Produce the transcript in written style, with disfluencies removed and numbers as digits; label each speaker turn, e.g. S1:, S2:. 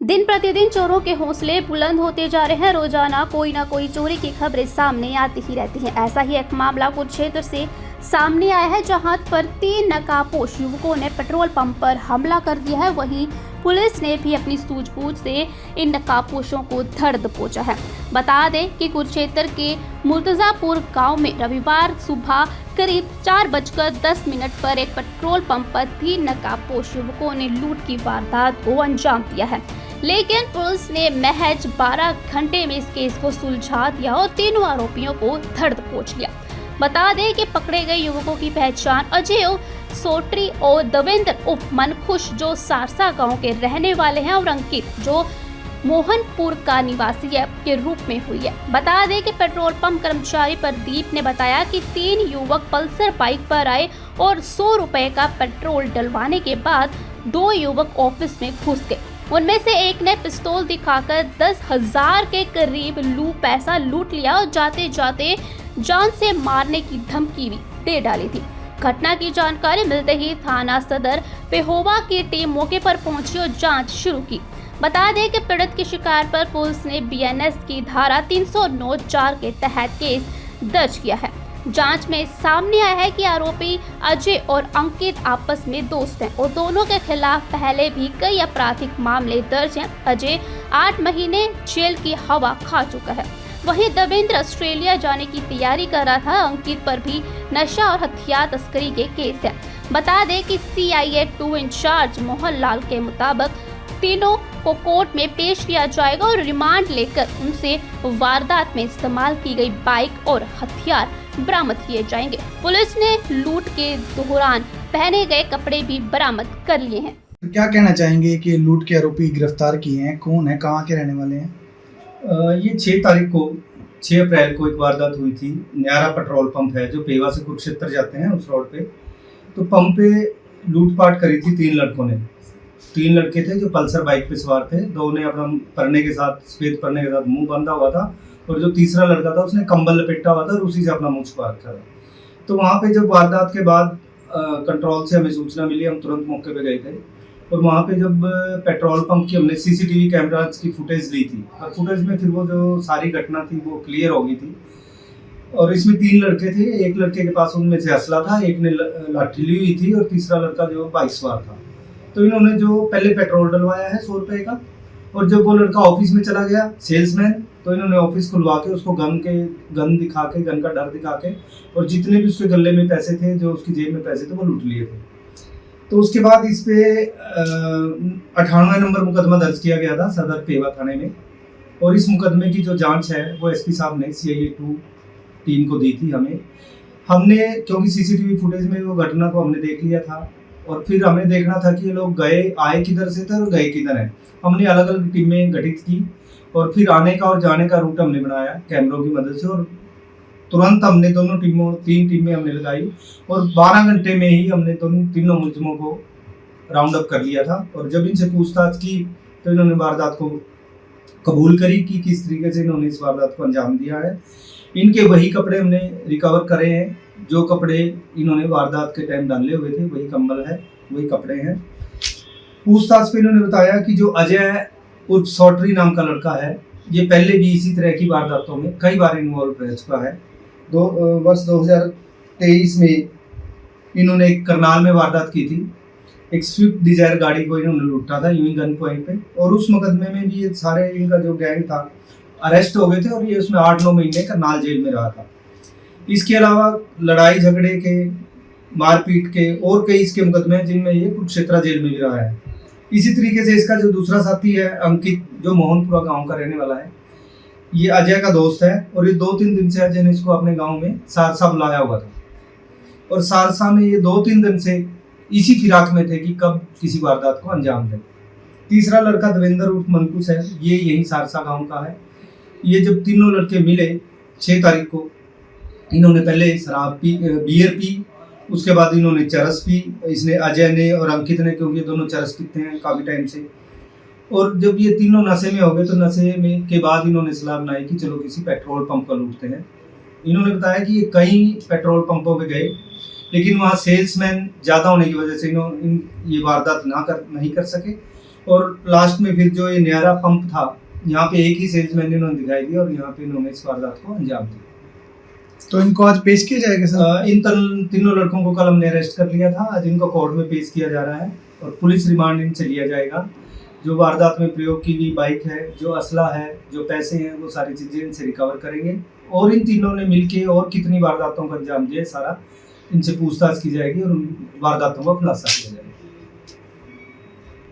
S1: दिन प्रतिदिन चोरों के हौसले बुलंद होते जा रहे हैं। रोजाना कोई ना कोई चोरी की खबरें सामने आती ही रहती हैं। ऐसा ही एक मामला कुरुक्षेत्र से सामने आया है, जहां पर 3 नकाबपोश युवकों ने पेट्रोल पंप पर हमला कर दिया है। वहीं पुलिस ने भी अपनी सूझबूझ से इन नकाबपोशों को धर दबोचा है। बता दें कि कुरुक्षेत्र के मुर्तजापुर गांव में रविवार सुबह करीब 4:10 पर एक पेट्रोल पंप पर 3 नकाबपोश युवकों ने लूट की वारदात को अंजाम दिया है, लेकिन पुलिस ने महज 12 घंटे में इस केस को सुलझा दिया और तीनों आरोपियों को धर दबोच लिया। बता दें कि पकड़े गए युवकों की पहचान अजय सोट्री और देवेंद्र उर्फ मनखुश जो सारसा गांव के रहने वाले हैं और अंकित जो मोहनपुर का निवासी है के रूप में हुई है। बता दें कि पेट्रोल पंप कर्मचारी प्रदीप ने बताया कि 3 युवक पल्सर बाइक पर आए और 100 रुपए का पेट्रोल डलवाने के बाद 2 युवक ऑफिस में घुस गए। उनमें से एक ने पिस्तौल दिखाकर 10,000 के करीब पैसा लूट लिया और जाते जाते जान से मारने की धमकी भी दे डाली थी। घटना की जानकारी मिलते ही थाना सदर पेहोवा की टीम मौके पर पहुंची और जांच शुरू की। बता दें कि पीड़ित की शिकायत पर पुलिस ने बीएनएस की धारा 309(4) के तहत केस दर्ज किया है। जांच में सामने आया है कि आरोपी अजय और अंकित आपस में दोस्त हैं और दोनों के खिलाफ पहले भी कई आपराधिक मामले दर्ज हैं। अजय 8 महीने जेल की हवा खा चुका है। वहीं देवेंद्र ऑस्ट्रेलिया जाने की तैयारी कर रहा था। अंकित पर भी नशा और हथियार तस्करी के केस है। बता दें कि CIA 2 इंचार्ज मोहन लाल के मुताबिक तीनों को कोर्ट में पेश किया जाएगा और रिमांड लेकर उनसे वारदात में इस्तेमाल की गई बाइक और हथियार बरामद किए जाएंगे। पुलिस ने लूट के दौरान पहने गए कपड़े भी बरामद कर लिए हैं।
S2: क्या कहना चाहेंगे कि लूट के आरोपी गिरफ्तार किए हैं, कौन है, कहाँ के रहने वाले हैं?
S3: ये 6 अप्रैल को एक वारदात हुई थी। न्यारा पेट्रोल पंप है जो पेवा से कुरुक्षेत्र जाते हैं उस रोड पे। तो पंप पे लूटपाट करी थी 3 लड़कों ने। 3 लड़के थे जो पल्सर बाइक पे सवार थे। 2 ने अपना परने के साथ सफेद परने के साथ मुंह बंधा हुआ था और जो तीसरा लड़का था उसने कंबल लपेटा हुआ था और उसी से अपना मुंह छुपा रखा था। तो वहाँ पे जब वारदात के बाद कंट्रोल से हमें सूचना मिली, हम तुरंत मौके पे गए थे और वहाँ पे जब पेट्रोल पंप की हमने CCTV कैमराज की फुटेज ली थी और फुटेज में फिर वो जो सारी घटना थी वो क्लियर हो गई थी। और इसमें 3 लड़के थे। एक लड़के के पास उनमें से असला था, एक ने लाठी ली हुई थी और तीसरा लड़का जो बाइक सवार था। तो इन्होंने जो पहले पेट्रोल डलवाया है 100 रुपए का, और जब वो लड़का ऑफिस में चला गया सेल्समैन, तो इन्होंने ऑफिस खुलवा के उसको गन दिखा के, गन का डर दिखा के, और जितने भी उसके गले में पैसे थे, जो उसकी जेब में पैसे थे, वो लूट लिए थे। तो उसके बाद इस पे 98 नंबर मुकदमा दर्ज किया गया था सदर पेवा थाने में। और इस मुकदमे की जो जांच है वो SP साहब ने CIA 2 टीम को दी थी हमने क्योंकि CCTV फुटेज में वो घटना को हमने देख लिया था और फिर हमें देखना था कि ये लोग आए किधर से थे और गए किधर हैं। हमने अलग अलग टीमें गठित की और फिर आने का और जाने का रूट हमने बनाया कैमरों की मदद से, और तुरंत हमने 3 टीमें हमने लगाई और 12 घंटे में ही हमने तीनों मुलजिमों को राउंड अप कर लिया था। और जब इनसे पूछताछ की तो इन्होंने वारदात को कबूल करी कि किस तरीके से इन्होंने इस वारदात को अंजाम दिया है। इनके वही कपड़े हमने रिकवर करे हैं, जो कपड़े इन्होंने वारदात के टाइम डाले हुए थे, वही कंबल है, वही कपड़े हैं। पूछताछ पे इन्होंने बताया कि जो अजय उर्फ सोट्री नाम का लड़का है, ये पहले भी इसी तरह की वारदातों में कई बार इन्वॉल्व रह चुका है। वर्ष 2023 में इन्होंने एक करनाल में वारदात की थी। एक स्विफ्ट डिजायर गाड़ी को इन्होंने लूटा था यूं ही गन पॉइंट पे, और उस मुकदमे में भी ये सारे इनका जो गैंग था अरेस्ट हो गए थे और ये उसमें 8-9 महीने करनाल जेल में रहा था। इसके अलावा लड़ाई झगड़े के, मारपीट के और कई इसके मुकदमे हैं जिनमें ये कुरुक्षेत्र जेल में भी रहा है। इसी तरीके से इसका जो दूसरा साथी है अंकित, जो मोहनपुरा गाँव का रहने वाला है, ये अजय का दोस्त है और ये 2-3 दिन से अजय ने इसको अपने गांव में सारसा बुलाया हुआ था और सारसा में ये 2-3 दिन से इसी फिराक में थे कि कब किसी वारदात को अंजाम दें। तीसरा लड़का देवेंद्र उर्फ मनकुश है, ये यही सारसा गांव का है। ये जब तीनों लड़के मिले 6 तारीख को, इन्होंने पहले शराब पी, बियर पी, उसके बाद इन्होंने चरस पी। इसने अजय ने और अंकित ने, क्योंकि दोनों चरस पीते हैं काफ़ी टाइम से। और जब ये तीनों नशे में हो गए तो नशे में के बाद इन्होंने सलाह बनाई कि चलो किसी पेट्रोल पंप का लूटते हैं। इन्होंने बताया कि ये कई पेट्रोल पंपों पे गए, लेकिन वहाँ सेल्समैन ज़्यादा होने की वजह से ये वारदात नहीं कर सके और लास्ट में फिर जो ये न्यारा पंप था, यहाँ पे एक ही सेल्समैन इन्होंने दिखाई दिया और यहाँ पे इन्होंने इस वारदात को अंजाम दिया।
S2: तो इनको आज पेश किया जाएगा सर?
S3: इन तीनों लड़कों को कल हमने अरेस्ट कर लिया था, आज इनको कोर्ट में पेश किया जा रहा है और पुलिस रिमांड इनसे लिया जाएगा। जो वारदात में प्रयोग की गई बाइक है, जो असला है, जो पैसे हैं, वो सारी चीज़ें इनसे रिकवर करेंगे और इन तीनों ने मिलके और कितनी वारदातों को अंजाम दिया, सारा इनसे पूछताछ की जाएगी और उन वारदातों का खुलासा किया जाएगा।